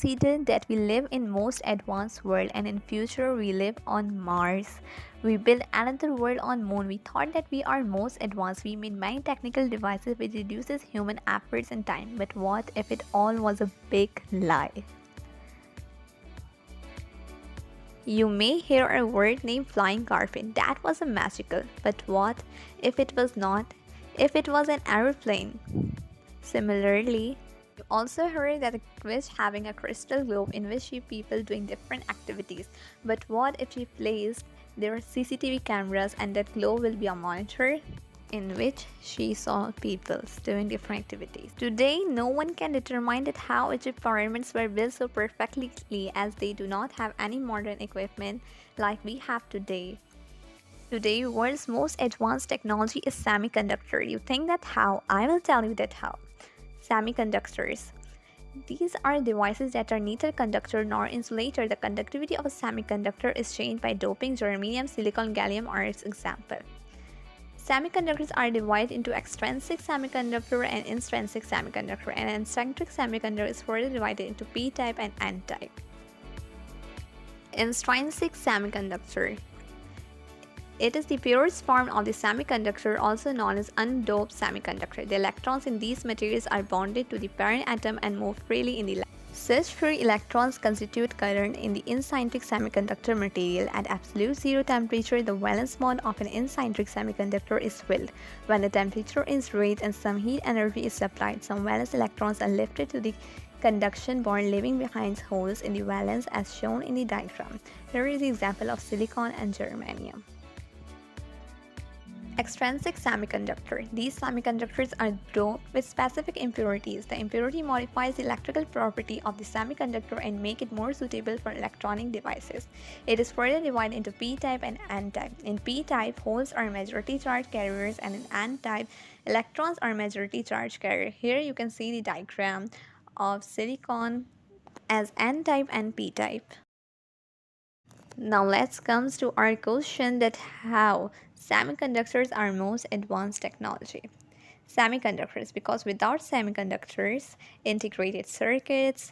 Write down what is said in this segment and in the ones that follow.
considered that we live in most advanced world and in future we live on Mars. We built another world on Moon. We thought that we are most advanced. We made many technical devices which reduces human efforts and time. But what if it all was a big lie? You may hear a word named flying carpet. That was a magical. But what if it was not? If it was an aeroplane? Similarly, you also heard that a quiz having a crystal globe in which you people doing different activities. But what if you placed their CCTV cameras and that globe will be a monitor in which she saw people doing different activities. Today, no one can determine that how Egypt pyramids were built so perfectly as they do not have any modern equipment like we have today. Today, world's most advanced technology is semiconductor. You think that how? I will tell you that how. Semiconductors. These are devices that are neither conductor nor insulator. The conductivity of a semiconductor is changed by doping germanium, silicon, gallium are its example. Semiconductors are divided into extrinsic semiconductor and intrinsic semiconductor. An extrinsic semiconductor is further divided into p-type and n-type. Intrinsic semiconductor. It is the purest form of the semiconductor, also known as undoped semiconductor. The electrons in these materials are bonded to the parent atom and move freely in the lab. Such free electrons constitute current in the intrinsic semiconductor material. At absolute zero temperature, the valence bond of an intrinsic semiconductor is filled. When the temperature is raised and some heat energy is supplied, some valence electrons are lifted to the conduction bond, leaving behind holes in the valence as shown in the diagram. Here is the example of silicon and germanium. Extrinsic semiconductor. These semiconductors are doped with specific impurities. The impurity modifies the electrical property of the semiconductor and make it more suitable for electronic devices. It is further divided into p-type and n-type. In p-type, holes are majority charge carriers, and in n-type, electrons are majority charge carrier. Here you can see the diagram of silicon as n-type and p-type. Now let's come to our question that how semiconductors are most advanced technology. Semiconductors, because without semiconductors, integrated circuits,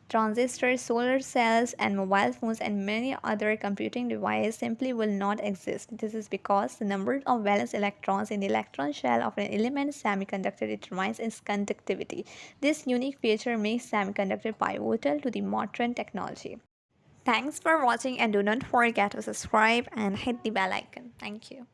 transistors, solar cells, and mobile phones and many other computing devices simply will not exist. This is because the number of valence electrons in the electron shell of an element semiconductor determines its conductivity. This unique feature makes semiconductor pivotal to the modern technology. Thanks for watching and do not forget to subscribe and hit the bell icon. Thank you.